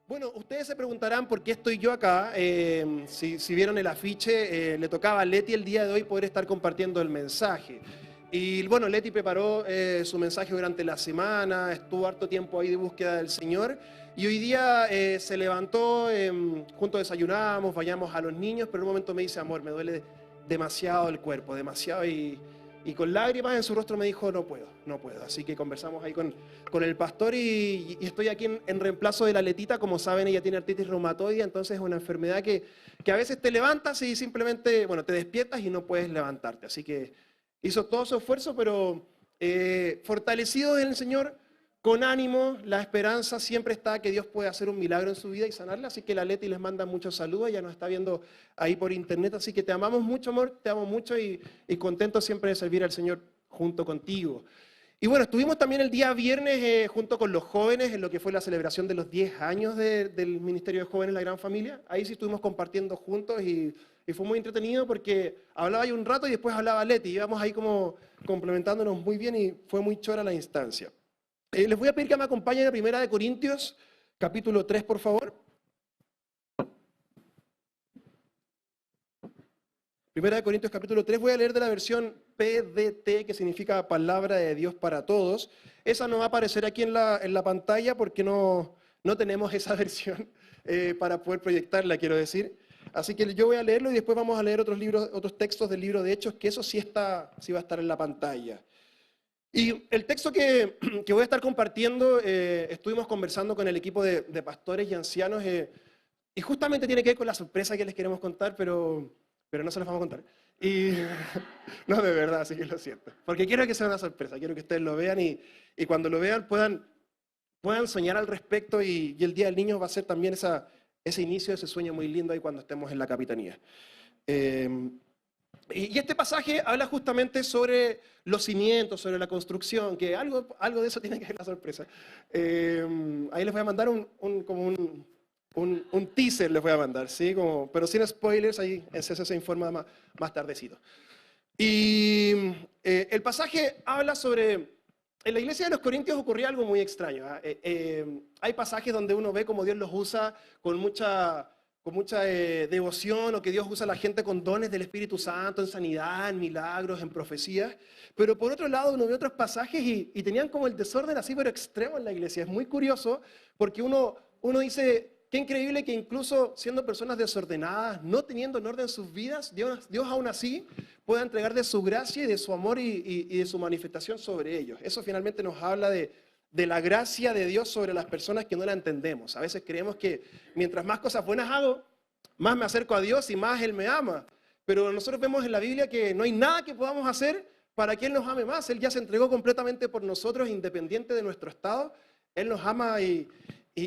Bueno, ustedes se preguntarán por qué estoy yo acá. Si vieron el afiche, le tocaba a Leti el día de hoy poder estar compartiendo el mensaje. Y bueno, Leti preparó su mensaje durante la semana, estuvo harto tiempo ahí de búsqueda del Señor. Y hoy día se levantó, juntos desayunamos, bañamos a los niños, pero en un momento me dice, amor, me duele demasiado el cuerpo, demasiado. Y con lágrimas en su rostro me dijo, no puedo. Así que conversamos ahí con el pastor y estoy aquí en reemplazo de la Letita. Como saben, ella tiene artritis reumatoide, entonces es una enfermedad que a veces te levantas y simplemente, bueno, te despiertas y no puedes levantarte. Así que hizo todo su esfuerzo, pero fortalecido en el Señor, con ánimo. La esperanza siempre está que Dios puede hacer un milagro en su vida y sanarla. Así que la Leti les manda muchos saludos, ella nos está viendo ahí por internet. Así que te amamos mucho, amor, te amo mucho y contento siempre de servir al Señor junto contigo. Y bueno, estuvimos también el día viernes junto con los jóvenes en lo que fue la celebración de los 10 años del Ministerio de Jóvenes La Gran Familia. Ahí sí estuvimos compartiendo juntos y fue muy entretenido porque hablaba ahí un rato y después hablaba Leti. Íbamos ahí como complementándonos muy bien y fue muy chora la instancia. Les voy a pedir que me acompañen a 1 Corintios, capítulo 3, por favor. 1 Corintios, capítulo 3, voy a leer de la versión PDT, que significa Palabra de Dios para Todos. Esa no va a aparecer aquí en la pantalla porque no tenemos esa versión para poder proyectarla, quiero decir. Así que yo voy a leerlo y después vamos a leer otros textos del libro de Hechos, que eso sí va a estar en la pantalla. Y el texto que voy a estar compartiendo, estuvimos conversando con el equipo de pastores y ancianos, y justamente tiene que ver con la sorpresa que les queremos contar, pero no se las vamos a contar. No, de verdad, así que lo siento. Porque quiero que sea una sorpresa, quiero que ustedes lo vean y cuando lo vean puedan soñar al respecto y el Día del Niño va a ser también ese inicio, ese sueño muy lindo ahí cuando estemos en la capitanía. Y este pasaje habla justamente sobre los cimientos, sobre la construcción, que algo de eso tiene que ver la sorpresa. Ahí les voy a mandar un teaser, les voy a mandar, ¿sí? Pero sin spoilers, ahí se informa más tardecito. Y el pasaje habla sobre... En la iglesia de los Corintios ocurría algo muy extraño. Hay pasajes donde uno ve cómo Dios los usa con mucha devoción, o que Dios usa a la gente con dones del Espíritu Santo, en sanidad, en milagros, en profecías. Pero por otro lado uno ve otros pasajes y tenían como el desorden así, pero extremo en la iglesia. Es muy curioso porque uno dice, qué increíble que incluso siendo personas desordenadas, no teniendo en orden sus vidas, Dios aún así pueda entregar de su gracia y de su amor y de su manifestación sobre ellos. Eso finalmente nos habla de la gracia de Dios sobre las personas que no la entendemos. A veces creemos que mientras más cosas buenas hago, más me acerco a Dios y más Él me ama. Pero nosotros vemos en la Biblia que no hay nada que podamos hacer para que Él nos ame más. Él ya se entregó completamente por nosotros, independiente de nuestro estado. Él nos ama y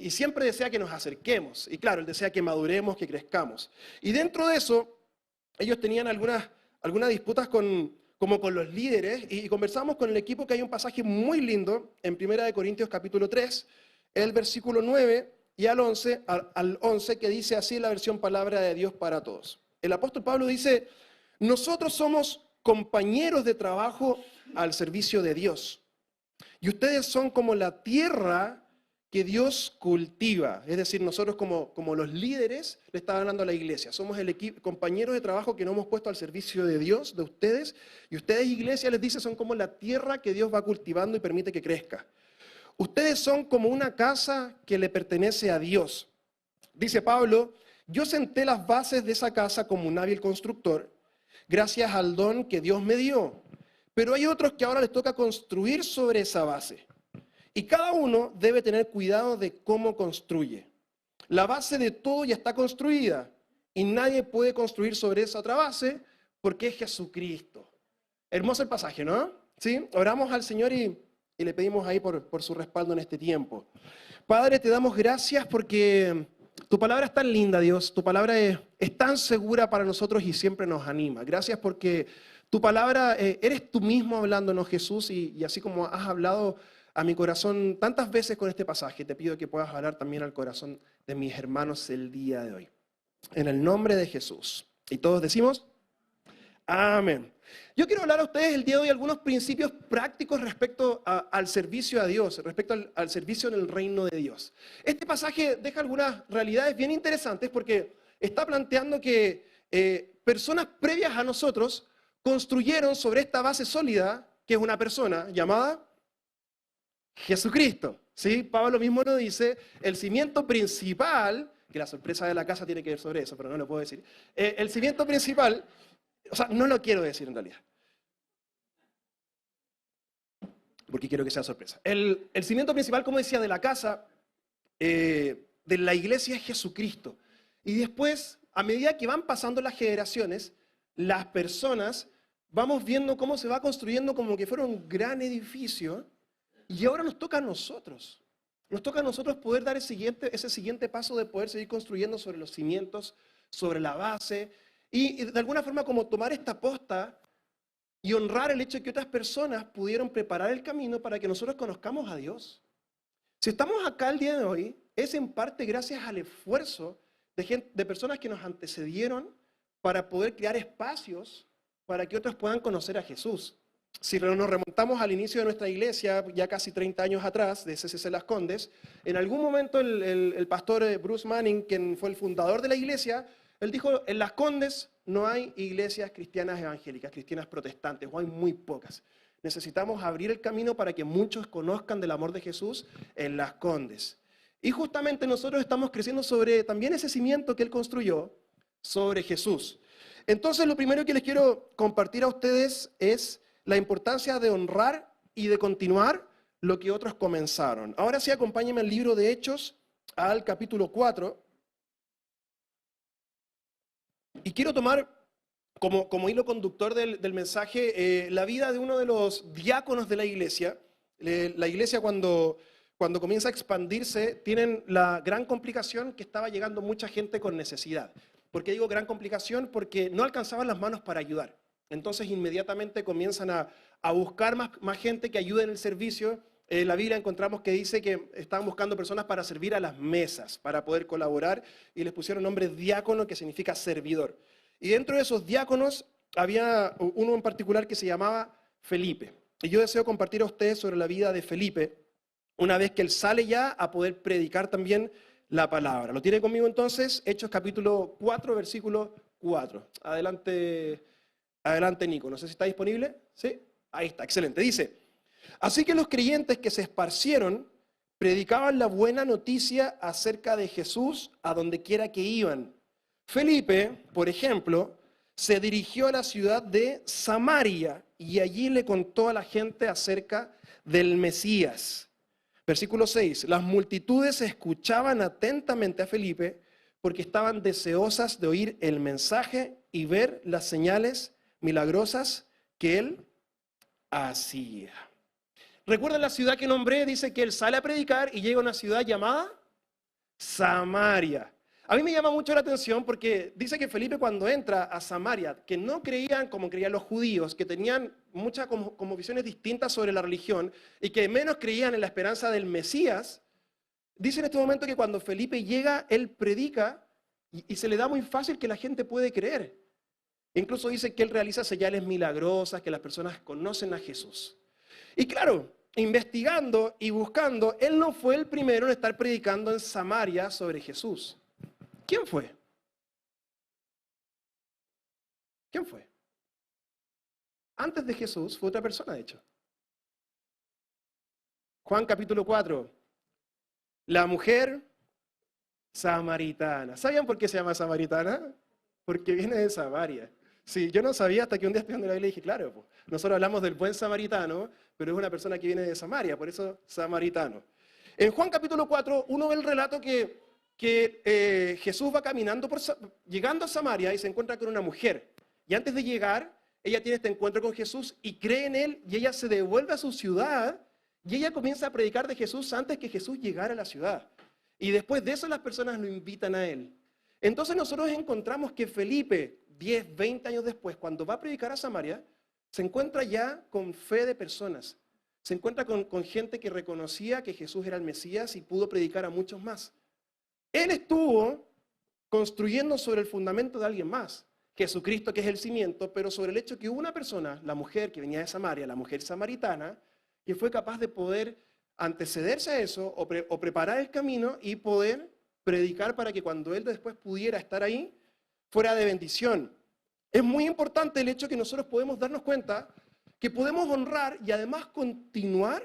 siempre desea que nos acerquemos. Y claro, Él desea que maduremos, que crezcamos. Y dentro de eso, ellos tenían algunas disputas como con los líderes, y conversamos con el equipo que hay un pasaje muy lindo en 1 Corintios capítulo 3, el versículo 9 y al 11, que dice así en la versión Palabra de Dios para Todos. El apóstol Pablo dice, nosotros somos compañeros de trabajo al servicio de Dios, y ustedes son como la tierra que Dios cultiva. Es decir, nosotros como los líderes le está hablando a la iglesia. Somos el compañeros de trabajo que nos hemos puesto al servicio de Dios, de ustedes. Y ustedes, iglesia, les dice, son como la tierra que Dios va cultivando y permite que crezca. Ustedes son como una casa que le pertenece a Dios. Dice Pablo, yo senté las bases de esa casa como un hábil constructor, gracias al don que Dios me dio. Pero hay otros que ahora les toca construir sobre esa base. Y cada uno debe tener cuidado de cómo construye. La base de todo ya está construida y nadie puede construir sobre esa otra base porque es Jesucristo. Hermoso el pasaje, ¿no? ¿Sí? Oramos al Señor y le pedimos ahí por su respaldo en este tiempo. Padre, te damos gracias porque tu palabra es tan linda, Dios. Tu palabra es tan segura para nosotros y siempre nos anima. Gracias porque tu palabra, eres tú mismo hablándonos, Jesús, y así como has hablado a mi corazón tantas veces con este pasaje, te pido que puedas hablar también al corazón de mis hermanos el día de hoy. En el nombre de Jesús. Y todos decimos, Amén. Yo quiero hablar a ustedes el día de hoy algunos principios prácticos respecto al servicio a Dios, respecto al servicio en el reino de Dios. Este pasaje deja algunas realidades bien interesantes porque está planteando que personas previas a nosotros construyeron sobre esta base sólida, que es una persona llamada Jesucristo. ¿Sí? Pablo mismo nos dice, el cimiento principal, que la sorpresa de la casa tiene que ver sobre eso, pero no lo puedo decir, el cimiento principal, o sea, no lo quiero decir en realidad, porque quiero que sea sorpresa. El cimiento principal, como decía, de la casa, de la iglesia es Jesucristo. Y después, a medida que van pasando las generaciones, las personas, vamos viendo cómo se va construyendo como que fuera un gran edificio, y ahora nos toca a nosotros. Nos toca a nosotros poder dar ese siguiente paso de poder seguir construyendo sobre los cimientos, sobre la base, y de alguna forma como tomar esta posta y honrar el hecho de que otras personas pudieron preparar el camino para que nosotros conozcamos a Dios. Si estamos acá el día de hoy, es en parte gracias al esfuerzo de personas que nos antecedieron para poder crear espacios para que otros puedan conocer a Jesús. Si nos remontamos al inicio de nuestra iglesia, ya casi 30 años atrás, de CCC Las Condes, en algún momento el pastor Bruce Manning, quien fue el fundador de la iglesia, él dijo, en Las Condes no hay iglesias cristianas evangélicas, cristianas protestantes, o hay muy pocas. Necesitamos abrir el camino para que muchos conozcan del amor de Jesús en Las Condes. Y justamente nosotros estamos creciendo sobre también ese cimiento que él construyó, sobre Jesús. Entonces, lo primero que les quiero compartir a ustedes es la importancia de honrar y de continuar lo que otros comenzaron. Ahora sí, acompáñenme al libro de Hechos, al capítulo 4. Y quiero tomar como hilo conductor del mensaje la vida de uno de los diáconos de la iglesia. La iglesia cuando comienza a expandirse, tienen la gran complicación que estaba llegando mucha gente con necesidad. ¿Por qué digo gran complicación? Porque no alcanzaban las manos para ayudar. Entonces inmediatamente comienzan a buscar más gente que ayude en el servicio. En la Biblia encontramos que dice que estaban buscando personas para servir a las mesas, para poder colaborar, y les pusieron nombre diácono, que significa servidor. Y dentro de esos diáconos había uno en particular que se llamaba Felipe. Y yo deseo compartir a ustedes sobre la vida de Felipe, una vez que él sale ya a poder predicar también la palabra. ¿Lo tiene conmigo entonces? Hechos capítulo 4, versículo 4. Adelante, Nico. No sé si está disponible. ¿Sí? Ahí está, excelente. Dice, así que los creyentes que se esparcieron predicaban la buena noticia acerca de Jesús a donde quiera que iban. Felipe, por ejemplo, se dirigió a la ciudad de Samaria y allí le contó a la gente acerca del Mesías. Versículo 6, las multitudes escuchaban atentamente a Felipe porque estaban deseosas de oír el mensaje y ver las señales milagrosas que él hacía. ¿Recuerdan la ciudad que nombré? Dice que él sale a predicar y llega a una ciudad llamada Samaria. A mí me llama mucho la atención porque dice que Felipe cuando entra a Samaria, que no creían como creían los judíos, que tenían muchas como visiones distintas sobre la religión y que menos creían en la esperanza del Mesías, dice en este momento que cuando Felipe llega, él predica y se le da muy fácil que la gente puede creer. Incluso dice que él realiza señales milagrosas, que las personas conocen a Jesús. Y claro, investigando y buscando, él no fue el primero en estar predicando en Samaria sobre Jesús. ¿Quién fue? ¿Quién fue? Antes de Jesús fue otra persona, de hecho. Juan capítulo 4. La mujer samaritana. ¿Sabían por qué se llama samaritana? Porque viene de Samaria. Sí, yo no sabía hasta que un día estudiando la Biblia dije, claro, pues, nosotros hablamos del buen samaritano, pero es una persona que viene de Samaria, por eso samaritano. En Juan capítulo 4 uno ve el relato que Jesús va caminando, llegando a Samaria y se encuentra con una mujer. Y antes de llegar, ella tiene este encuentro con Jesús y cree en él y ella se devuelve a su ciudad y ella comienza a predicar de Jesús antes que Jesús llegara a la ciudad. Y después de eso las personas lo invitan a él. Entonces nosotros encontramos que Felipe, 10, 20 años después, cuando va a predicar a Samaria, se encuentra ya con fe de personas. Se encuentra con gente que reconocía que Jesús era el Mesías y pudo predicar a muchos más. Él estuvo construyendo sobre el fundamento de alguien más. Jesucristo que es el cimiento, pero sobre el hecho que hubo una persona, la mujer que venía de Samaria, la mujer samaritana, que fue capaz de poder antecederse a eso o preparar el camino y poder predicar para que cuando él después pudiera estar ahí, fuera de bendición. Es muy importante el hecho que nosotros podemos darnos cuenta que podemos honrar y además continuar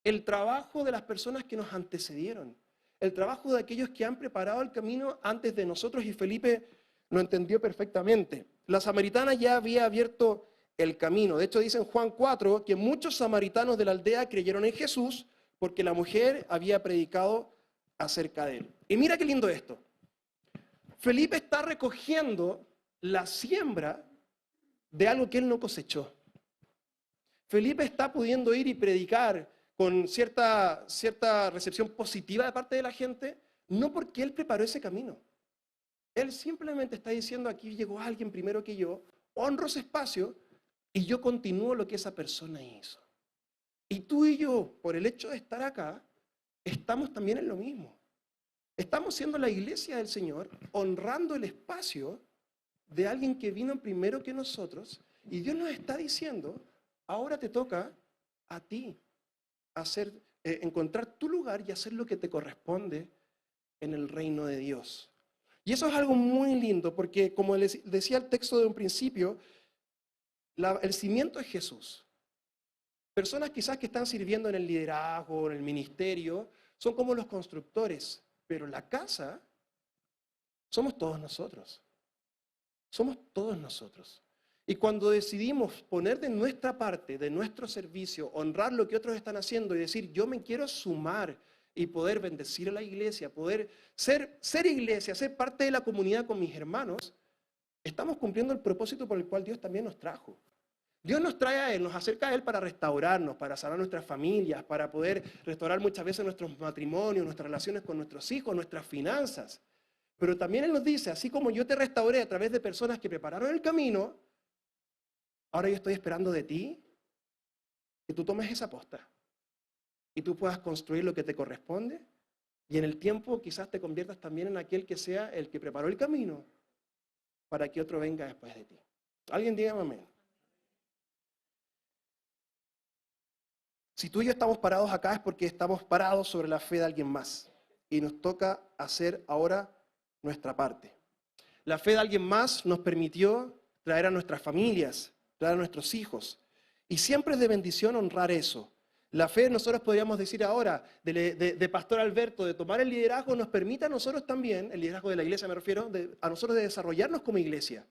el trabajo de las personas que nos antecedieron, el trabajo de aquellos que han preparado el camino antes de nosotros, y Felipe lo entendió perfectamente. La samaritana ya había abierto el camino. De hecho, dice en Juan 4 que muchos samaritanos de la aldea creyeron en Jesús porque la mujer había predicado acerca de él. Y mira qué lindo esto. Felipe está recogiendo la siembra de algo que él no cosechó. Felipe está pudiendo ir y predicar con cierta recepción positiva de parte de la gente, no porque él preparó ese camino. Él simplemente está diciendo, aquí llegó alguien primero que yo, honro ese espacio y yo continúo lo que esa persona hizo. Y tú y yo, por el hecho de estar acá, estamos también en lo mismo. Estamos siendo la iglesia del Señor, honrando el espacio de alguien que vino primero que nosotros, y Dios nos está diciendo, ahora te toca a ti encontrar tu lugar y hacer lo que te corresponde en el reino de Dios. Y eso es algo muy lindo, porque como les decía el texto de un principio, el cimiento es Jesús. Personas quizás que están sirviendo en el liderazgo, en el ministerio, son como los constructores, pero la casa somos todos nosotros. Somos todos nosotros. Y cuando decidimos poner de nuestra parte, de nuestro servicio, honrar lo que otros están haciendo y decir, yo me quiero sumar y poder bendecir a la iglesia, poder ser iglesia, ser parte de la comunidad con mis hermanos, estamos cumpliendo el propósito por el cual Dios también nos trajo. Dios nos trae a Él, nos acerca a Él para restaurarnos, para sanar nuestras familias, para poder restaurar muchas veces nuestros matrimonios, nuestras relaciones con nuestros hijos, nuestras finanzas. Pero también Él nos dice, así como yo te restauré a través de personas que prepararon el camino, ahora yo estoy esperando de ti que tú tomes esa posta y tú puedas construir lo que te corresponde y en el tiempo quizás te conviertas también en aquel que sea el que preparó el camino para que otro venga después de ti. Alguien dígame amén. Si tú y yo estamos parados acá es porque estamos parados sobre la fe de alguien más y nos toca hacer ahora nuestra parte. La fe de alguien más nos permitió traer a nuestras familias, traer a nuestros hijos. Y siempre es de bendición honrar eso. La fe, nosotros podríamos decir ahora, de Pastor Alberto, de tomar el liderazgo, nos permite a nosotros también, el liderazgo de la iglesia me refiero, a nosotros de desarrollarnos como iglesia.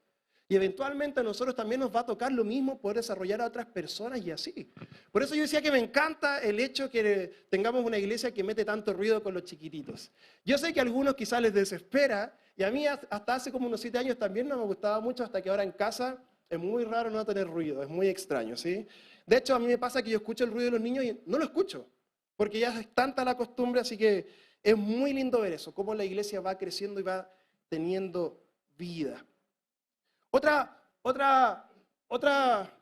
Y eventualmente a nosotros también nos va a tocar lo mismo, poder desarrollar a otras personas y así. Por eso yo decía que me encanta el hecho que tengamos una iglesia que mete tanto ruido con los chiquititos. Yo sé que a algunos quizás les desespera, y a mí hasta hace como unos 7 años también no me gustaba mucho, hasta que ahora en casa es muy raro no tener ruido, es muy extraño, ¿sí? De hecho, a mí me pasa que yo escucho el ruido de los niños y no lo escucho, porque ya es tanta la costumbre, así que es muy lindo ver eso, cómo la iglesia va creciendo y va teniendo vida. Otro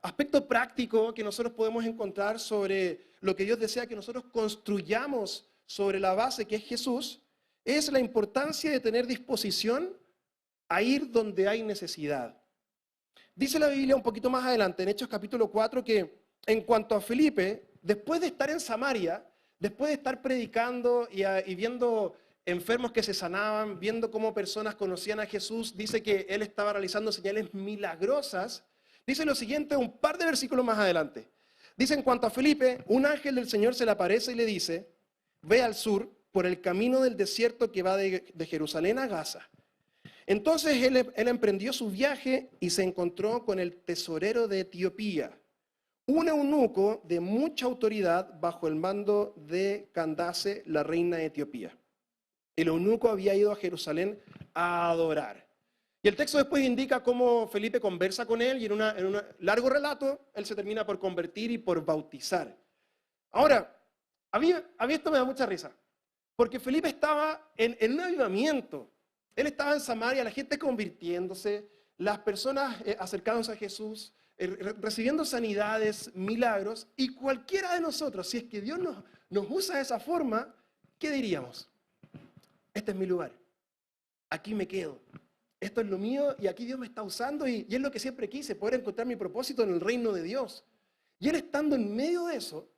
aspecto práctico que nosotros podemos encontrar sobre lo que Dios desea que nosotros construyamos sobre la base que es Jesús, es la importancia de tener disposición a ir donde hay necesidad. Dice la Biblia un poquito más adelante, en Hechos capítulo 4, que en cuanto a Felipe, después de estar en Samaria, después de estar predicando y viendo enfermos que se sanaban, viendo cómo personas conocían a Jesús, dice que él estaba realizando señales milagrosas. Dice lo siguiente, un par de versículos más adelante. Dice, en cuanto a Felipe, un ángel del Señor se le aparece y le dice, ve al sur por el camino del desierto que va de Jerusalén a Gaza. Entonces él emprendió su viaje y se encontró con el tesorero de Etiopía, un eunuco de mucha autoridad bajo el mando de Candace, la reina de Etiopía. El eunuco había ido a Jerusalén a adorar. Y el texto después indica cómo Felipe conversa con él y en un largo relato él se termina por convertir y por bautizar. Ahora, a mí esto me da mucha risa, porque Felipe estaba en un avivamiento. Él estaba en Samaria, la gente convirtiéndose, las personas acercándose a Jesús, recibiendo sanidades, milagros, y cualquiera de nosotros, si es que Dios nos usa de esa forma, ¿qué diríamos? Este es mi lugar, aquí me quedo. esto es lo mío y aquí Dios me está usando y es lo que siempre quise, poder encontrar mi propósito en el reino de Dios. Y él estando en medio de eso,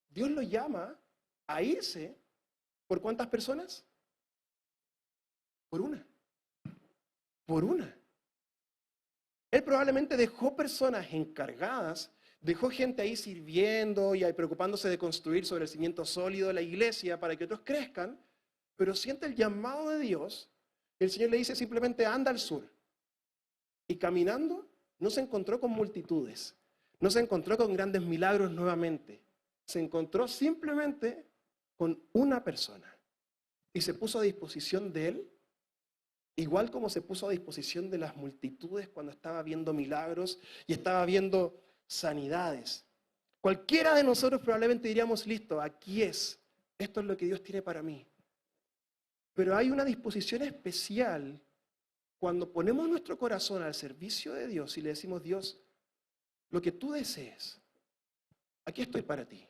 Dios lo llama a irse. ¿Por cuántas personas? Por una. Por una. Él probablemente dejó personas encargadas, dejó gente ahí sirviendo y ahí preocupándose de construir sobre el cimiento sólido de la iglesia para que otros crezcan, pero siente el llamado de Dios. El Señor le dice simplemente anda al sur. Y caminando no se encontró con multitudes, no se encontró con grandes milagros nuevamente. Se encontró simplemente con una persona y se puso a disposición de él, igual como se puso a disposición de las multitudes cuando estaba viendo milagros y estaba viendo sanidades. Cualquiera de nosotros probablemente diríamos, listo, aquí es, esto es lo que Dios tiene para mí. Pero hay una disposición especial cuando ponemos nuestro corazón al servicio de Dios y le decimos, Dios, lo que tú desees, aquí estoy para ti.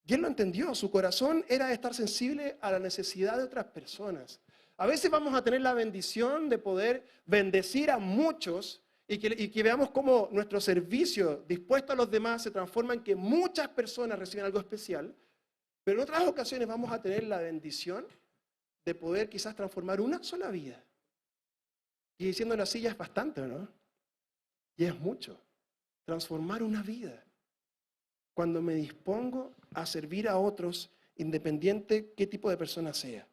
Y él lo entendió, su corazón era de estar sensible a la necesidad de otras personas. A veces vamos a tener la bendición de poder bendecir a muchos y que veamos cómo nuestro servicio dispuesto a los demás se transforma en que muchas personas reciben algo especial, pero en otras ocasiones vamos a tener la bendición de poder quizás transformar una sola vida. Y diciéndolo así ya es bastante, ¿no? Y es mucho. Transformar una vida. Cuando me dispongo a servir a otros, independiente qué tipo de persona sea.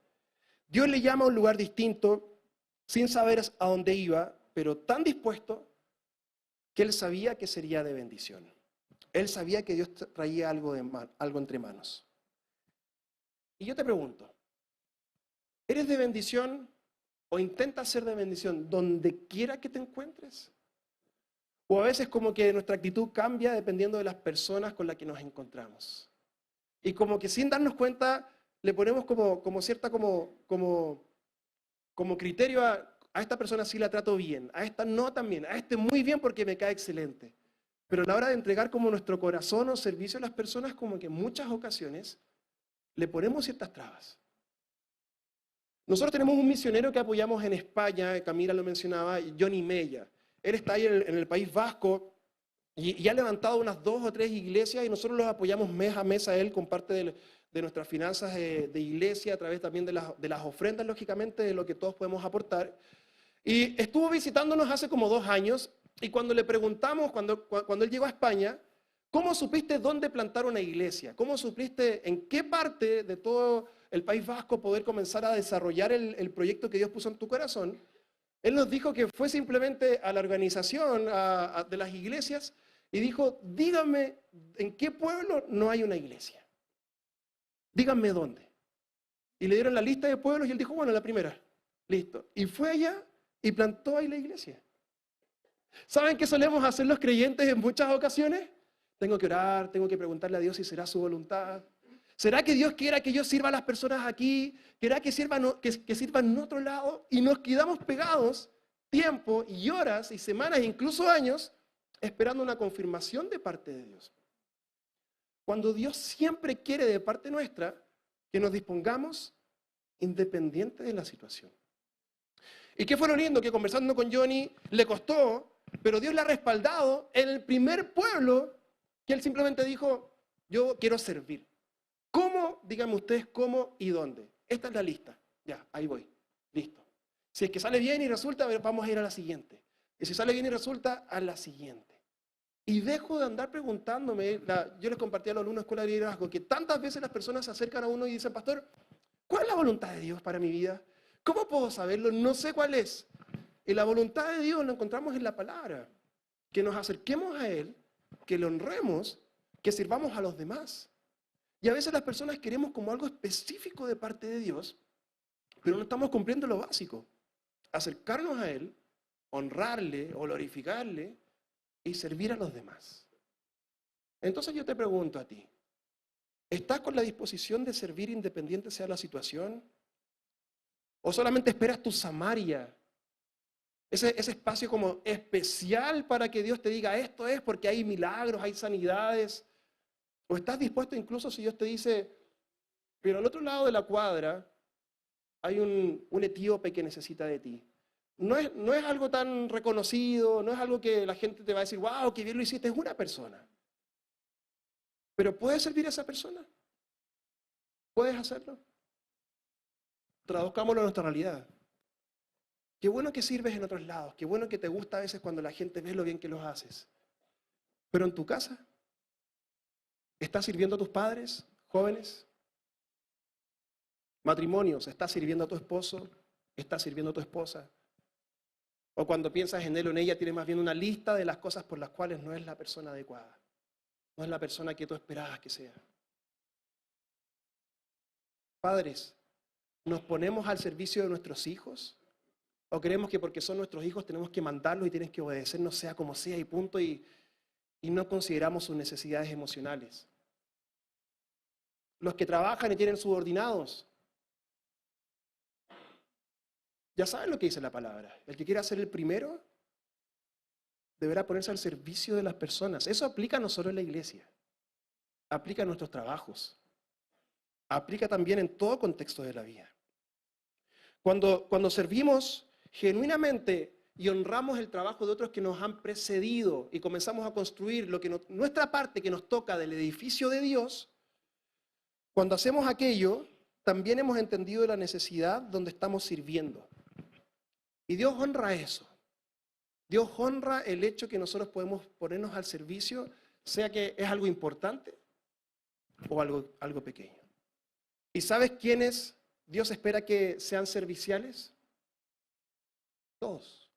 Dios le llama a un lugar distinto, sin saber a dónde iba, pero tan dispuesto que él sabía que sería de bendición. Él sabía que Dios traía algo entre manos. Y yo te pregunto, ¿eres de bendición o intentas ser de bendición donde quiera que te encuentres? O a veces como que nuestra actitud cambia dependiendo de las personas con las que nos encontramos. Y como que sin darnos cuenta le ponemos como cierta como criterio a esta persona sí la trato bien, a esta no tan bien, a este muy bien porque me cae excelente. Pero a la hora de entregar como nuestro corazón o servicio a las personas, como que en muchas ocasiones le ponemos ciertas trabas. Nosotros tenemos un misionero que apoyamos en España, Camila lo mencionaba, Johnny Mella. Él está ahí en el País Vasco y ha levantado unas 2 o 3 iglesias y nosotros los apoyamos mes a mes a él con parte de nuestras finanzas de iglesia, a través también de las ofrendas, lógicamente, de lo que todos podemos aportar. Y estuvo visitándonos hace como 2 años y cuando le preguntamos, cuando él llegó a España, ¿cómo supiste dónde plantar una iglesia? ¿Cómo supiste en qué parte de todo el País Vasco poder comenzar a desarrollar el proyecto que Dios puso en tu corazón? Él nos dijo que fue simplemente a la organización de las iglesias y dijo, díganme en qué pueblo no hay una iglesia. Díganme dónde. Y le dieron la lista de pueblos y él dijo, bueno, la primera. Listo. Y fue allá y plantó ahí la iglesia. ¿Saben qué solemos hacer los creyentes en muchas ocasiones? Tengo que orar, tengo que preguntarle a Dios si será su voluntad. ¿Será que Dios quiera que yo sirva a las personas aquí? ¿Quiera que sirvan en otro lado? Y nos quedamos pegados tiempo y horas y semanas, incluso años, esperando una confirmación de parte de Dios. Cuando Dios siempre quiere de parte nuestra que nos dispongamos independiente de la situación. ¿Y qué fue lo lindo? Que conversando con Johnny le costó, pero Dios le ha respaldado en el primer pueblo que él simplemente dijo, yo quiero servir. ¿Cómo? Díganme ustedes cómo y dónde. Esta es la lista. Ya, ahí voy. Listo. Si es que sale bien y resulta, vamos a ir a la siguiente. Y si sale bien y resulta, a la siguiente. Y dejo de andar preguntándome, yo les compartí a los alumnos de Escuela de Liderazgo, que tantas veces las personas se acercan a uno y dicen, pastor, ¿cuál es la voluntad de Dios para mi vida? ¿Cómo puedo saberlo? No sé cuál es. Y la voluntad de Dios la encontramos en la palabra. Que nos acerquemos a Él, que le honremos, que sirvamos a los demás. Y a veces las personas queremos como algo específico de parte de Dios, pero no estamos cumpliendo lo básico. Acercarnos a Él, honrarle o glorificarle y servir a los demás. Entonces yo te pregunto a ti, ¿estás con la disposición de servir independiente sea la situación? ¿O solamente esperas tu Samaria? Ese espacio como especial para que Dios te diga esto es porque hay milagros, hay sanidades. ¿O estás dispuesto incluso si Dios te dice, pero al otro lado de la cuadra hay un etíope que necesita de ti? no es algo tan reconocido, no es algo que la gente te va a decir, wow, qué bien lo hiciste, es una persona. Pero ¿puedes servir a esa persona? ¿Puedes hacerlo? Traduzcámoslo a nuestra realidad. Qué bueno que sirves en otros lados, qué bueno que te gusta a veces cuando la gente ve lo bien que los haces. Pero en tu casa, ¿estás sirviendo a tus padres, jóvenes? Matrimonios, ¿estás sirviendo a tu esposo? ¿Estás sirviendo a tu esposa? O cuando piensas en él o en ella, tienes más bien una lista de las cosas por las cuales no es la persona adecuada. No es la persona que tú esperabas que sea. Padres, ¿nos ponemos al servicio de nuestros hijos? ¿O creemos que porque son nuestros hijos tenemos que mandarlos y tienen que obedecernos sea como sea y punto y no consideramos sus necesidades emocionales? Los que trabajan y tienen subordinados, ya saben lo que dice la palabra. El que quiera ser el primero deberá ponerse al servicio de las personas. Eso aplica no solo en la iglesia, aplica en nuestros trabajos, aplica también en todo contexto de la vida. Cuando servimos genuinamente y honramos el trabajo de otros que nos han precedido y comenzamos a construir nuestra parte que nos toca del edificio de Dios, cuando hacemos aquello, también hemos entendido la necesidad donde estamos sirviendo. Y Dios honra eso. Dios honra el hecho que nosotros podemos ponernos al servicio, sea que es algo importante o algo pequeño. ¿Y sabes quiénes Dios espera que sean serviciales? Todos.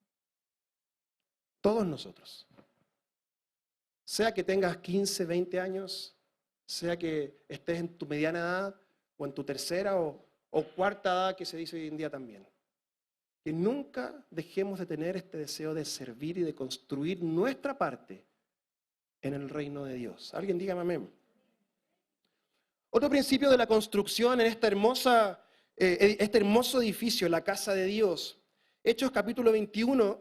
Todos nosotros. Sea que tengas 15, 20 años, sea que estés en tu mediana edad o en tu tercera o cuarta edad que se dice hoy en día también. Que nunca dejemos de tener este deseo de servir y de construir nuestra parte en el reino de Dios. Alguien dígame amén. Otro principio de la construcción en este hermoso edificio, la casa de Dios. Hechos capítulo 21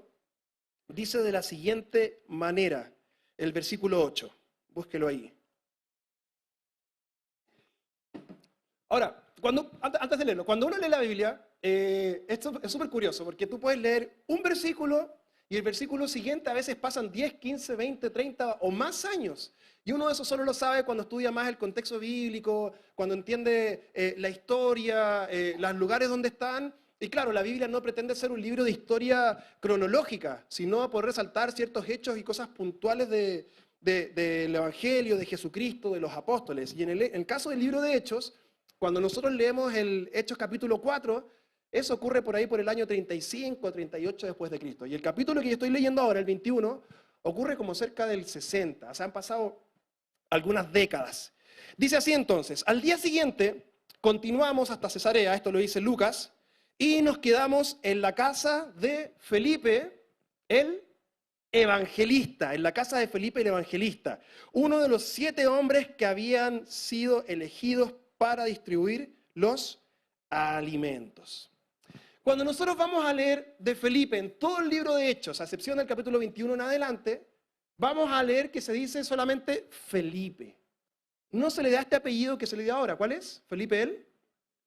dice de la siguiente manera, el versículo 8. Búsquelo ahí. Ahora, antes de leerlo, cuando uno lee la Biblia, esto es súper curioso, porque tú puedes leer un versículo y el versículo siguiente a veces pasan 10, 15, 20, 30 o más años. Y uno de esos solo lo sabe cuando estudia más el contexto bíblico, cuando entiende la historia, los lugares donde están. Y claro, la Biblia no pretende ser un libro de historia cronológica, sino por resaltar ciertos hechos y cosas puntuales del Evangelio, de Jesucristo, de los apóstoles. Y en el caso del libro de Hechos, cuando nosotros leemos el Hechos capítulo 4, eso ocurre por ahí por el año 35, 38 después de Cristo. Y el capítulo que yo estoy leyendo ahora, el 21, ocurre como cerca del 60. O sea, han pasado algunas décadas. Dice así entonces, al día siguiente continuamos hasta Cesarea, esto lo dice Lucas, y nos quedamos en la casa de Felipe, el evangelista, en la casa de Felipe el evangelista, uno de los 7 hombres que habían sido elegidos para distribuir los alimentos. Cuando nosotros vamos a leer de Felipe en todo el libro de Hechos, a excepción del capítulo 21 en adelante, vamos a leer que se dice solamente Felipe. No se le da este apellido que se le da ahora. ¿Cuál es? Felipe el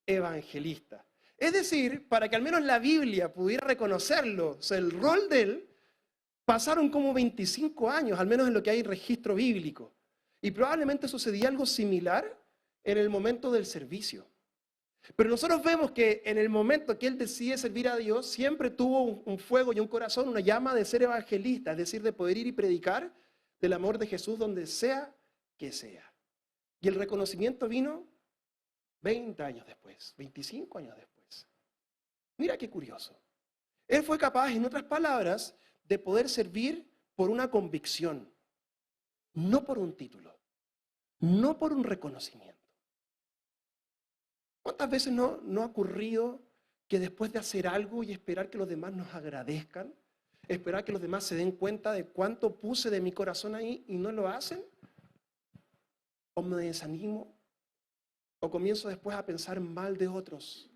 evangelista. Es decir, para que al menos la Biblia pudiera reconocerlo, o sea, el rol de él, pasaron como 25 años, al menos en lo que hay registro bíblico. Y probablemente sucedía algo similar en el momento del servicio. Pero nosotros vemos que en el momento que él decide servir a Dios, siempre tuvo un fuego y un corazón, una llama de ser evangelista, es decir, de poder ir y predicar del amor de Jesús donde sea que sea. Y el reconocimiento vino 20 años después, 25 años después. Mira qué curioso. Él fue capaz, en otras palabras, de poder servir por una convicción, no por un título, no por un reconocimiento. ¿Cuántas veces no ha ocurrido que después de hacer algo y esperar que los demás nos agradezcan, esperar que los demás se den cuenta de cuánto puse de mi corazón ahí y no lo hacen? ¿O me desanimo? ¿O comienzo después a pensar mal de otros?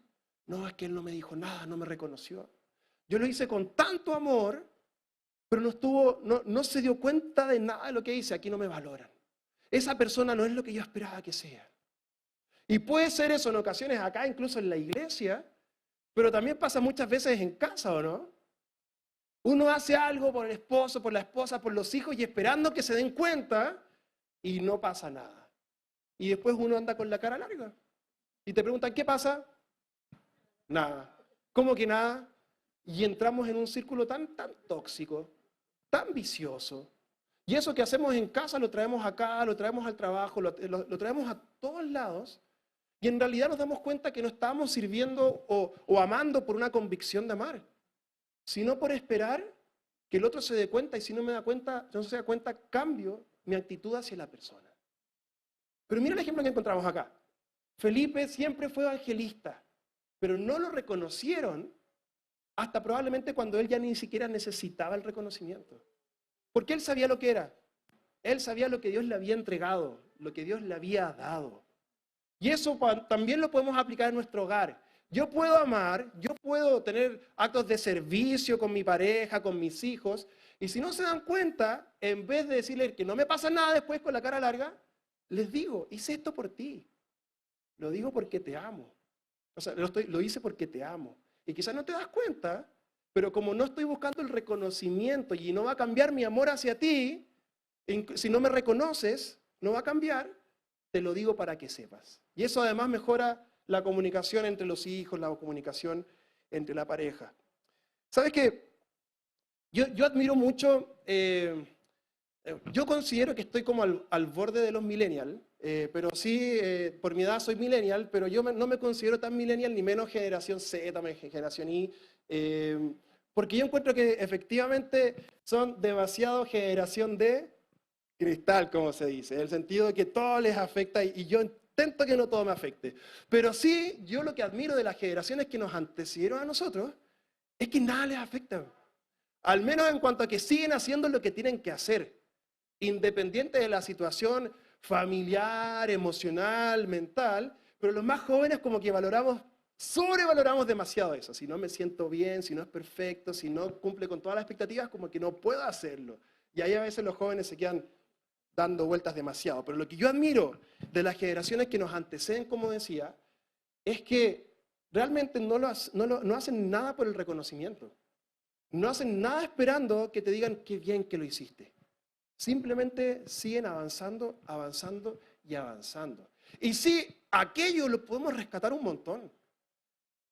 No, es que él no me dijo nada, no me reconoció. Yo lo hice con tanto amor, pero no se dio cuenta de nada de lo que hice. Aquí no me valoran. Esa persona no es lo que yo esperaba que sea. Y puede ser eso en ocasiones acá, incluso en la iglesia, pero también pasa muchas veces en casa, ¿o no? Uno hace algo por el esposo, por la esposa, por los hijos y esperando que se den cuenta y no pasa nada. Y después uno anda con la cara larga. Y te preguntan, ¿qué pasa? Nada. ¿Cómo que nada? Y entramos en un círculo tan tóxico, tan vicioso. Y eso que hacemos en casa lo traemos acá, lo traemos al trabajo, lo traemos a todos lados. Y en realidad nos damos cuenta que no estamos sirviendo o amando por una convicción de amar, sino por esperar que el otro se dé cuenta, y si no me da cuenta, no se da cuenta, cambio mi actitud hacia la persona. Pero mira el ejemplo que encontramos acá. Felipe siempre fue evangelista, pero no lo reconocieron hasta probablemente cuando él ya ni siquiera necesitaba el reconocimiento. Porque él sabía lo que era. Él sabía lo que Dios le había entregado, lo que Dios le había dado. Y eso también lo podemos aplicar en nuestro hogar. Yo puedo amar, yo puedo tener actos de servicio con mi pareja, con mis hijos, y si no se dan cuenta, en vez de decirle que no me pasa nada después con la cara larga, les digo, hice esto por ti. Lo digo porque te amo. O sea, lo hice porque te amo. Y quizás no te das cuenta, pero como no estoy buscando el reconocimiento y no va a cambiar mi amor hacia ti, si no me reconoces, no va a cambiar, te lo digo para que sepas. Y eso además mejora la comunicación entre los hijos, la comunicación entre la pareja. ¿Sabes qué? Yo admiro mucho, yo considero que estoy como al borde de los millennials, pero sí, por mi edad soy millennial, pero yo no me considero tan millennial, ni menos generación Z, generación Y, porque yo encuentro que efectivamente son demasiado generación de cristal, como se dice, en el sentido de que todo les afecta y yo intento que no todo me afecte. Pero sí, yo lo que admiro de las generaciones que nos antecedieron a nosotros es que nada les afecta. Al menos en cuanto a que siguen haciendo lo que tienen que hacer, independiente de la situación familiar, emocional, mental, pero los más jóvenes como que sobrevaloramos demasiado eso. Si no me siento bien, si no es perfecto, si no cumple con todas las expectativas, como que no puedo hacerlo. Y ahí a veces los jóvenes se quedan dando vueltas demasiado. Pero lo que yo admiro de las generaciones que nos anteceden, como decía, es que realmente no hacen nada por el reconocimiento. No hacen nada esperando que te digan qué bien que lo hiciste. Simplemente siguen avanzando, avanzando y avanzando. Y sí, aquello lo podemos rescatar un montón.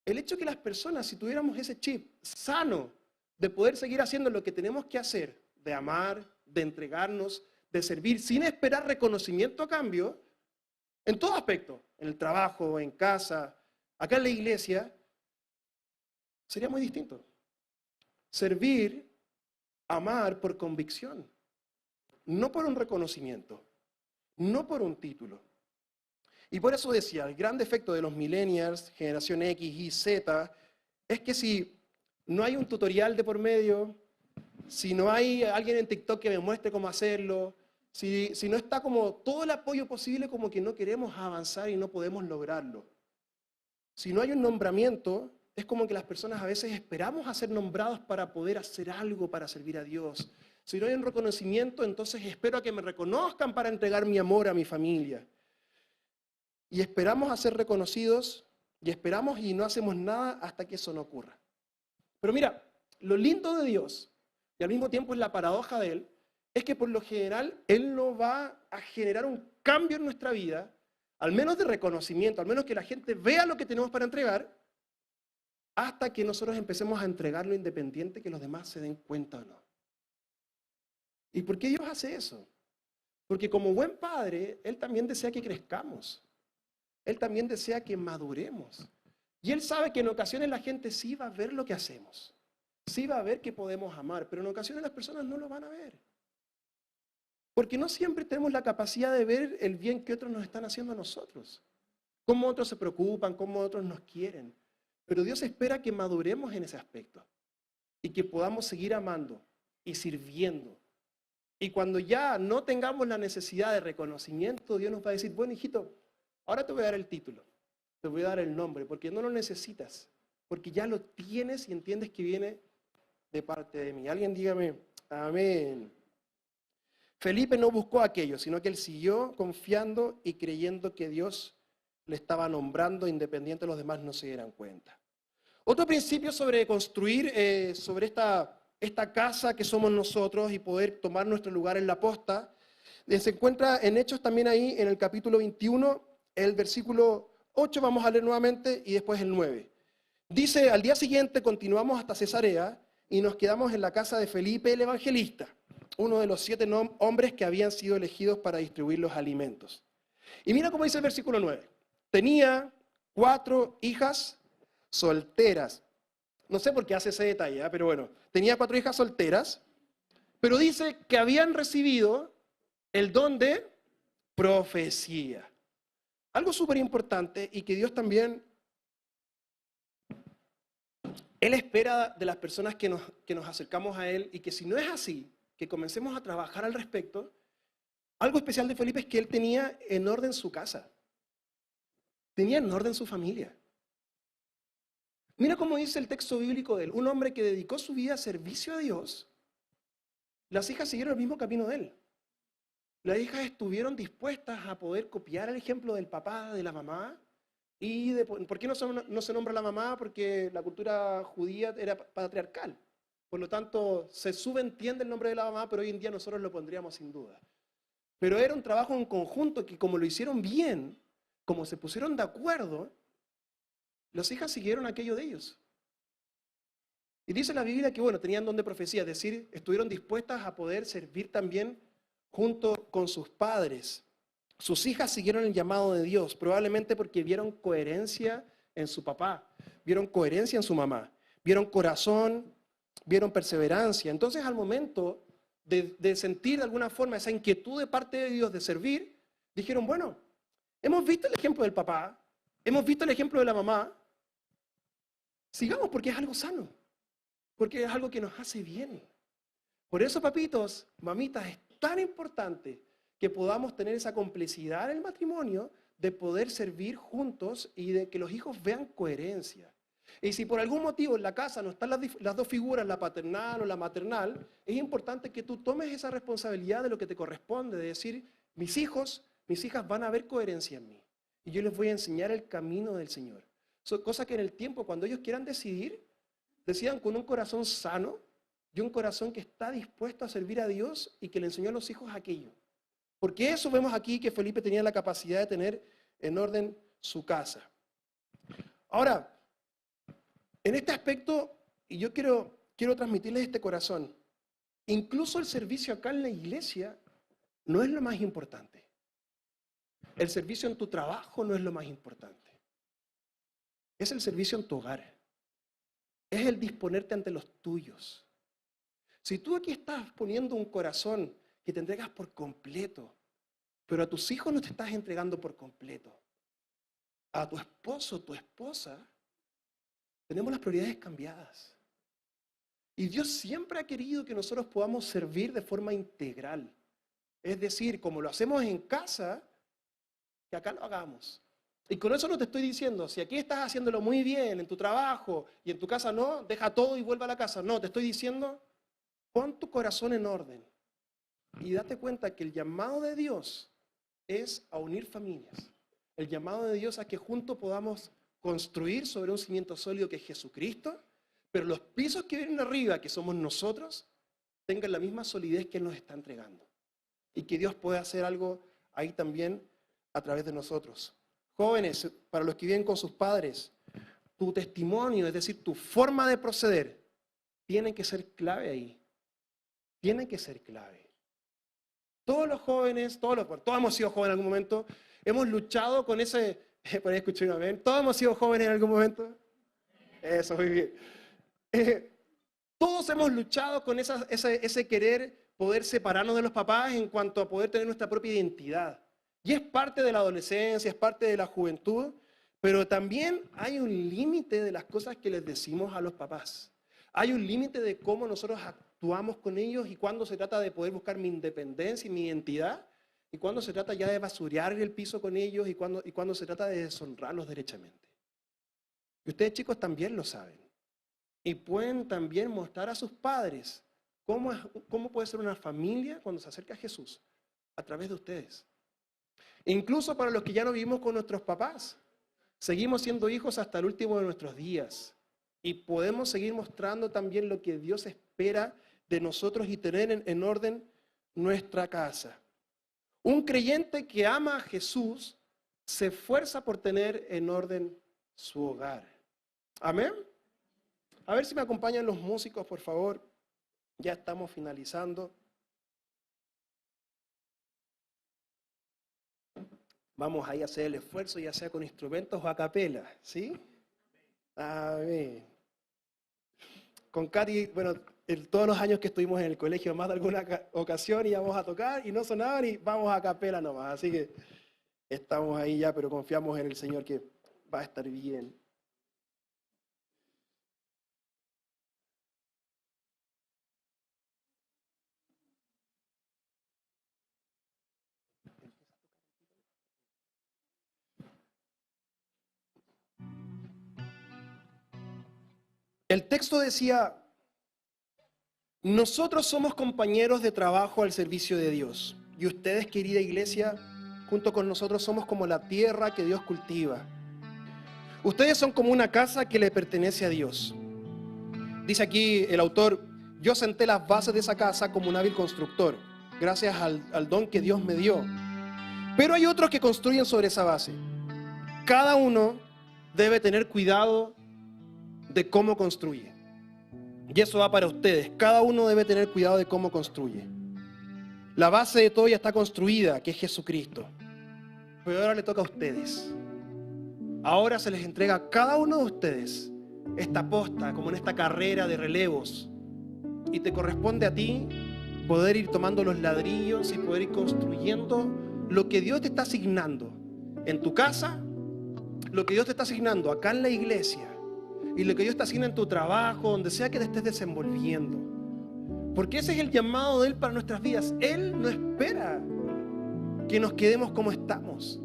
El hecho que las personas, si tuviéramos ese chip sano de poder seguir haciendo lo que tenemos que hacer, de amar, de entregarnos, de servir, sin esperar reconocimiento a cambio, en todo aspecto, en el trabajo, en casa, acá en la iglesia, sería muy distinto. Servir, amar por convicción, no por un reconocimiento, no por un título. Y por eso decía, el gran defecto de los millennials, generación X, Y, Z, es que si no hay un tutorial de por medio, si no hay alguien en TikTok que me muestre cómo hacerlo, si no está como todo el apoyo posible, como que no queremos avanzar y no podemos lograrlo. Si no hay un nombramiento, es como que las personas a veces esperamos a ser nombrados para poder hacer algo para servir a Dios. Si no hay un reconocimiento, entonces espero a que me reconozcan para entregar mi amor a mi familia. Y esperamos a ser reconocidos, y esperamos y no hacemos nada hasta que eso no ocurra. Pero mira, lo lindo de Dios, y al mismo tiempo es la paradoja de Él, es que por lo general Él no va a generar un cambio en nuestra vida, al menos de reconocimiento, al menos que la gente vea lo que tenemos para entregar, hasta que nosotros empecemos a entregarlo independiente, que los demás se den cuenta o no. ¿Y por qué Dios hace eso? Porque como buen padre, Él también desea que crezcamos. Él también desea que maduremos. Y Él sabe que en ocasiones la gente sí va a ver lo que hacemos. Sí va a ver que podemos amar, pero en ocasiones las personas no lo van a ver. Porque no siempre tenemos la capacidad de ver el bien que otros nos están haciendo a nosotros. Cómo otros se preocupan, cómo otros nos quieren. Pero Dios espera que maduremos en ese aspecto. Y que podamos seguir amando y sirviendo. Y cuando ya no tengamos la necesidad de reconocimiento, Dios nos va a decir, bueno, hijito, ahora te voy a dar el título, te voy a dar el nombre, porque no lo necesitas, porque ya lo tienes y entiendes que viene de parte de mí. Alguien dígame, amén. Felipe no buscó aquello, sino que él siguió confiando y creyendo que Dios le estaba nombrando, independiente de los demás no se dieran cuenta. Otro principio sobre construir, sobre esta esta casa que somos nosotros y poder tomar nuestro lugar en la posta. Se encuentra en Hechos también ahí, en el capítulo 21, el versículo 8, vamos a leer nuevamente, y después el 9. Dice, al día siguiente continuamos hasta Cesarea y nos quedamos en la casa de Felipe el Evangelista, uno de los 7 hombres que habían sido elegidos para distribuir los alimentos. Y mira cómo dice el versículo 9. Tenía 4 hijas solteras. No sé por qué hace ese detalle, pero bueno, tenía 4 hijas solteras, pero dice que habían recibido el don de profecía. Algo súper importante y que Dios también, Él espera de las personas que nos acercamos a Él, y que si no es así, que comencemos a trabajar al respecto. Algo especial de Felipe es que él tenía en orden su casa, tenía en orden su familia. Mira cómo dice el texto bíblico de él, un hombre que dedicó su vida a servicio a Dios. Las hijas siguieron el mismo camino de él. Las hijas estuvieron dispuestas a poder copiar el ejemplo del papá, de la mamá. ¿Por qué no se nombra la mamá? Porque la cultura judía era patriarcal. Por lo tanto, se subentiende el nombre de la mamá, pero hoy en día nosotros lo pondríamos sin duda. Pero era un trabajo en conjunto que, como lo hicieron bien, como se pusieron de acuerdo, las hijas siguieron aquello de ellos. Y dice la Biblia que, bueno, tenían don de profecía, es decir, estuvieron dispuestas a poder servir también junto con sus padres. Sus hijas siguieron el llamado de Dios, probablemente porque vieron coherencia en su papá, vieron coherencia en su mamá, vieron corazón, vieron perseverancia. Entonces, al momento de sentir de alguna forma esa inquietud de parte de Dios de servir, dijeron, bueno, hemos visto el ejemplo del papá, hemos visto el ejemplo de la mamá, sigamos porque es algo sano, porque es algo que nos hace bien. Por eso, papitos, mamitas, es tan importante que podamos tener esa complicidad en el matrimonio de poder servir juntos y de que los hijos vean coherencia. Y si por algún motivo en la casa no están las dos figuras, la paternal o la maternal, es importante que tú tomes esa responsabilidad de lo que te corresponde, de decir, mis hijos, mis hijas van a ver coherencia en mí. Y yo les voy a enseñar el camino del Señor. Son cosas que en el tiempo, cuando ellos quieran decidir, decidan con un corazón sano y un corazón que está dispuesto a servir a Dios y que le enseñó a los hijos aquello. Porque eso vemos aquí que Felipe tenía la capacidad de tener en orden su casa. Ahora, en este aspecto, y yo quiero transmitirles este corazón, incluso el servicio acá en la iglesia no es lo más importante. El servicio en tu trabajo no es lo más importante. Es el servicio en tu hogar. Es el disponerte ante los tuyos. Si tú aquí estás poniendo un corazón que te entregas por completo, pero a tus hijos no te estás entregando por completo, a tu esposo, tu esposa, tenemos las prioridades cambiadas. Y Dios siempre ha querido que nosotros podamos servir de forma integral. Es decir, como lo hacemos en casa, que acá lo hagamos. Y con eso no te estoy diciendo, si aquí estás haciéndolo muy bien en tu trabajo y en tu casa no, deja todo y vuelve a la casa. No, te estoy diciendo, pon tu corazón en orden y date cuenta que el llamado de Dios es a unir familias. El llamado de Dios a que juntos podamos construir sobre un cimiento sólido que es Jesucristo, pero los pisos que vienen arriba, que somos nosotros, tengan la misma solidez que Él nos está entregando. Y que Dios pueda hacer algo ahí también a través de nosotros. Jóvenes, para los que viven con sus padres, tu testimonio, es decir, tu forma de proceder, tiene que ser clave ahí. Tiene que ser clave. Todos los jóvenes, todos hemos sido jóvenes en algún momento, hemos luchado con ese, por ahí escuché un amén, todos hemos sido jóvenes en algún momento. Eso, muy bien. Todos hemos luchado con ese querer poder separarnos de los papás en cuanto a poder tener nuestra propia identidad. Y es parte de la adolescencia, es parte de la juventud, pero también hay un límite de las cosas que les decimos a los papás. Hay un límite de cómo nosotros actuamos con ellos y cuando se trata de poder buscar mi independencia y mi identidad, y cuando se trata ya de basurear el piso con ellos y cuando se trata de deshonrarlos derechamente. Y ustedes, chicos, también lo saben. Y pueden también mostrar a sus padres cómo puede ser una familia cuando se acerca a Jesús, a través de ustedes. Incluso para los que ya no vivimos con nuestros papás, seguimos siendo hijos hasta el último de nuestros días. y podemos seguir mostrando también lo que Dios espera de nosotros y tener en orden nuestra casa. Un creyente que ama a Jesús se esfuerza por tener en orden su hogar. Amén. A ver si me acompañan los músicos, por favor. Ya estamos finalizando. Vamos ahí a hacer el esfuerzo, ya sea con instrumentos o a capela, ¿sí? Amén. Con Katy, bueno, todos los años que estuvimos en el colegio, más de alguna ocasión íbamos a tocar y no sonaban y vamos a capela nomás. Así que estamos ahí ya, pero confiamos en el Señor que va a estar bien. El texto decía, nosotros somos compañeros de trabajo al servicio de Dios. Y ustedes, querida iglesia, junto con nosotros somos como la tierra que Dios cultiva. Ustedes son como una casa que le pertenece a Dios. Dice aquí el autor, yo senté las bases de esa casa como un hábil constructor, gracias al don que Dios me dio. Pero hay otros que construyen sobre esa base. Cada uno debe tener cuidado de cómo construye. Y eso va para ustedes. Cada uno debe tener cuidado de cómo construye. La base de todo ya está construida, que es Jesucristo. Pero ahora le toca a ustedes. Ahora se les entrega a cada uno de ustedes esta posta, como en esta carrera de relevos. Y te corresponde a ti poder ir tomando los ladrillos y poder ir construyendo lo que Dios te está asignando en tu casa, lo que Dios te está asignando acá en la iglesia y lo que Dios te asigna en tu trabajo, donde sea que te estés desenvolviendo. Porque ese es el llamado de Él para nuestras vidas. Él no espera que nos quedemos como estamos.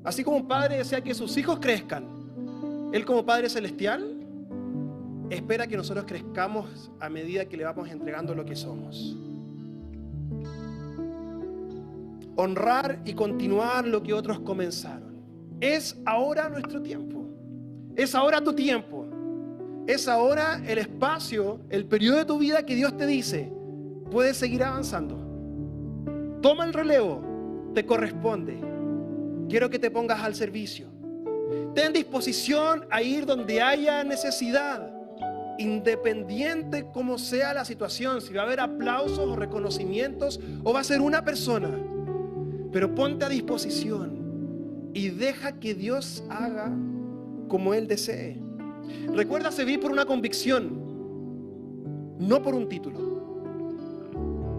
Así como un padre desea que sus hijos crezcan, Él como Padre Celestial espera que nosotros crezcamos a medida que le vamos entregando lo que somos. Honrar y continuar lo que otros comenzaron. Es ahora nuestro tiempo. Es ahora tu tiempo. Es ahora el espacio, el periodo de tu vida que Dios te dice, puedes seguir avanzando. Toma el relevo, te corresponde. Quiero que te pongas al servicio. Ten disposición a ir donde haya necesidad, independiente como sea la situación, si va a haber aplausos o reconocimientos o va a ser una persona. Pero ponte a disposición y deja que Dios haga como Él desee. Recuerda servir por una convicción, no por un título,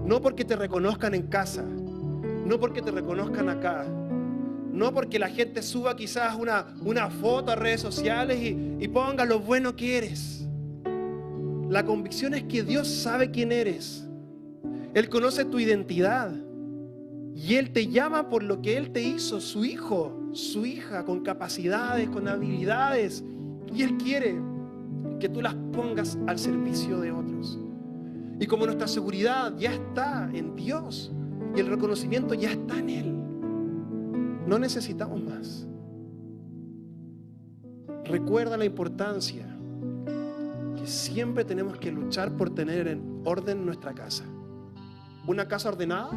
no porque te reconozcan en casa, no porque te reconozcan acá, no porque la gente suba quizás una foto a redes sociales y ponga lo bueno que eres. La convicción es que Dios sabe quién eres. Él conoce tu identidad y Él te llama por lo que Él te hizo, su hijo, su hija, con capacidades, con habilidades, y Él quiere que tú las pongas al servicio de otros. Y como nuestra seguridad ya está en Dios y el reconocimiento ya está en Él, no necesitamos más. Recuerda la importancia que siempre tenemos que luchar por tener en orden nuestra casa. Una casa ordenada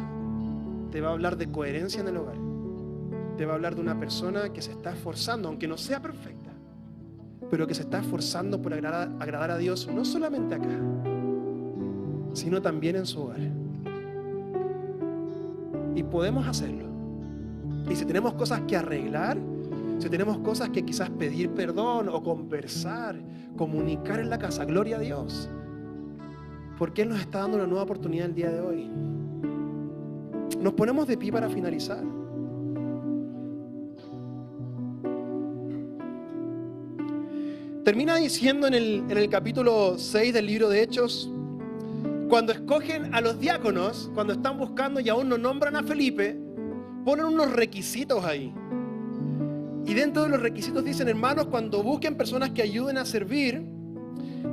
te va a hablar de coherencia en el hogar. Te va a hablar de una persona que se está esforzando, aunque no sea perfecta, pero que se está esforzando por agradar a Dios, no solamente acá, sino también en su hogar. Y podemos hacerlo. Y si tenemos cosas que arreglar, si tenemos cosas que quizás pedir perdón o conversar, comunicar en la casa, gloria a Dios, porque Él nos está dando una nueva oportunidad el día de hoy. Nos ponemos de pie para finalizar. Termina diciendo en el capítulo 6 del libro de Hechos, cuando escogen a los diáconos, cuando están buscando y aún no nombran a Felipe, ponen unos requisitos ahí. Y dentro de los requisitos dicen, hermanos, cuando busquen personas que ayuden a servir,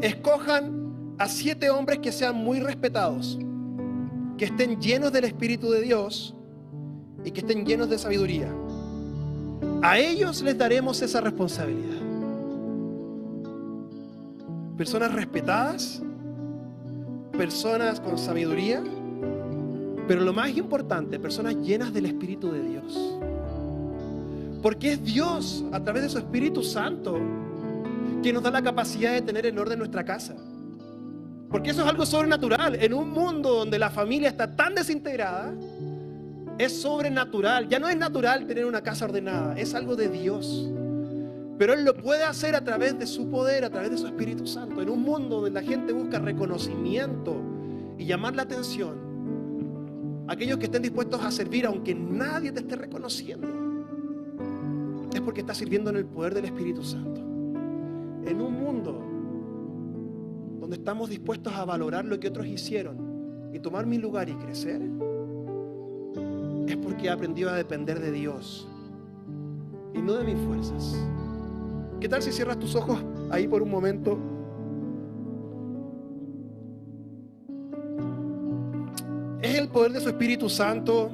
escojan a 7 hombres que sean muy respetados, que estén llenos del Espíritu de Dios y que estén llenos de sabiduría. A ellos les daremos esa responsabilidad. personas respetadas, personas con sabiduría, pero lo más importante, personas llenas del Espíritu de Dios. Porque es Dios, a través de su Espíritu Santo, que nos da la capacidad de tener en orden nuestra casa. Porque eso es algo sobrenatural. En un mundo donde la familia está tan desintegrada, es sobrenatural. Ya no es natural tener una casa ordenada, es algo de Dios. Pero Él lo puede hacer a través de su poder, a través de su Espíritu Santo. En un mundo donde la gente busca reconocimiento y llamar la atención, aquellos que estén dispuestos a servir aunque nadie te esté reconociendo, es porque estás sirviendo en el poder del Espíritu Santo. En un mundo donde estamos dispuestos a valorar lo que otros hicieron y tomar mi lugar y crecer, es porque he aprendido a depender de Dios y no de mis fuerzas. ¿Qué tal si cierras tus ojos ahí por un momento? Es el poder de su Espíritu Santo,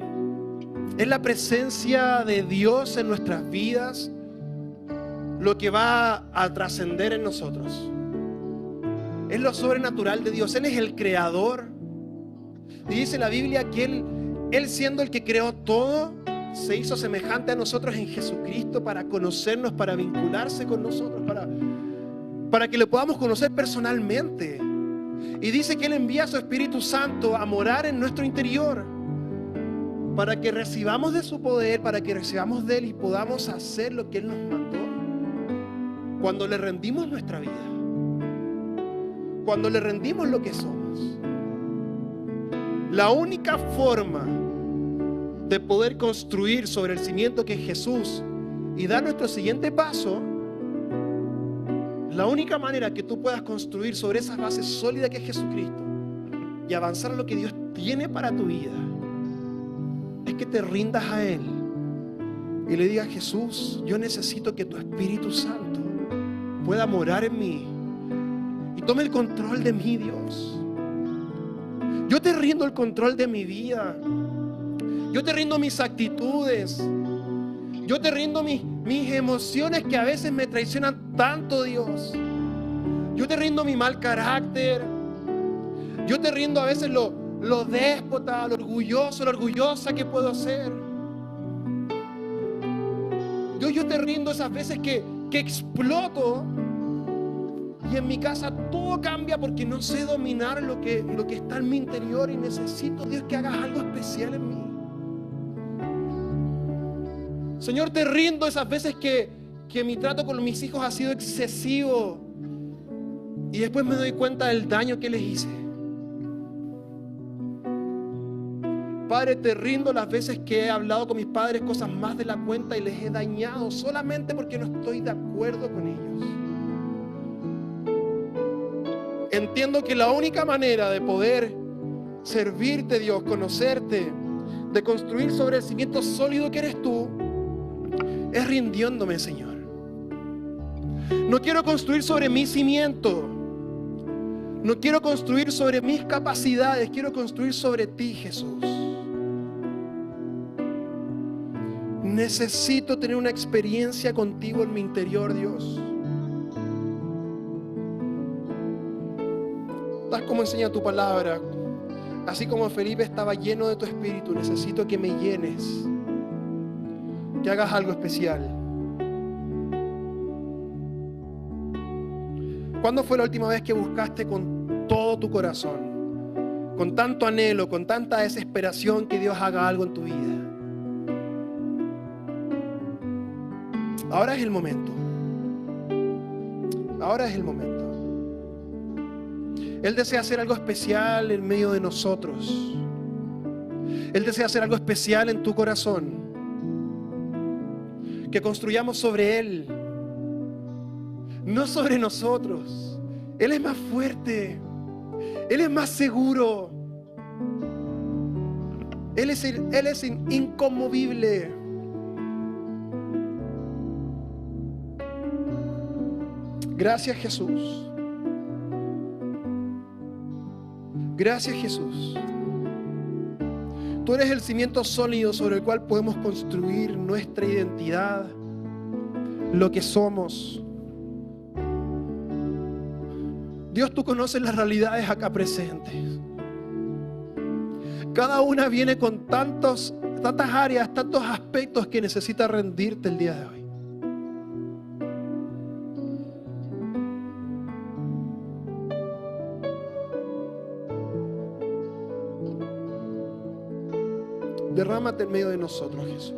es la presencia de Dios en nuestras vidas lo que va a trascender en nosotros. Es lo sobrenatural de Dios. Él es el creador. Y dice la Biblia que Él siendo el que creó todo, se hizo semejante a nosotros en Jesucristo para conocernos, para vincularse con nosotros, para que lo podamos conocer personalmente. Y dice que Él envía a su Espíritu Santo a morar en nuestro interior, para que recibamos de su poder, para que recibamos de Él y podamos hacer lo que Él nos mandó. Cuando le rendimos nuestra vida, cuando le rendimos lo que somos, la única forma de poder construir sobre el cimiento que es Jesús y dar nuestro siguiente paso, la única manera que tú puedas construir sobre esa base sólida que es Jesucristo y avanzar a lo que Dios tiene para tu vida, es que te rindas a Él y le digas: Jesús, yo necesito que tu Espíritu Santo pueda morar en mí y tome el control de mí, Dios. Yo te rindo el control de mi vida. Yo te rindo mis actitudes. Yo te rindo mis emociones que a veces me traicionan tanto, Dios. Yo te rindo mi mal carácter. Yo te rindo a veces lo déspota, lo orgulloso, lo orgullosa que puedo ser. Yo te rindo esas veces que exploto y en mi casa todo cambia porque no sé dominar lo que está en mi interior y necesito, Dios, que hagas algo especial en mí. Señor, te rindo esas veces que mi trato con mis hijos ha sido excesivo y después me doy cuenta del daño que les hice. Padre, te rindo las veces que he hablado con mis padres cosas más de la cuenta y les he dañado solamente porque no estoy de acuerdo con ellos. Entiendo que la única manera de poder servirte, Dios, conocerte, de construir sobre el cimiento sólido que eres tú, es rindiéndome, Señor. No quiero construir sobre mi cimiento. No quiero construir sobre mis capacidades. Quiero construir sobre ti, Jesús. Necesito tener una experiencia contigo en mi interior, Dios. Tal como enseña tu palabra, así como Felipe estaba lleno de tu espíritu, necesito que me llenes, que hagas algo especial. ¿Cuándo fue la última vez que buscaste con todo tu corazón, con tanto anhelo, con tanta desesperación, que Dios haga algo en tu vida? Ahora es el momento. Ahora es el momento. Él desea hacer algo especial en medio de nosotros. Él desea hacer algo especial en tu corazón. Que construyamos sobre Él, no sobre nosotros. Él es más fuerte. Él es más seguro. Él es inconmovible. Gracias, Jesús. Gracias, Jesús. Tú eres el cimiento sólido sobre el cual podemos construir nuestra identidad, lo que somos. Dios, tú conoces las realidades acá presentes. Cada una viene con tantas áreas, tantos aspectos que necesita rendirte el día de hoy. Derrámate en medio de nosotros, Jesús.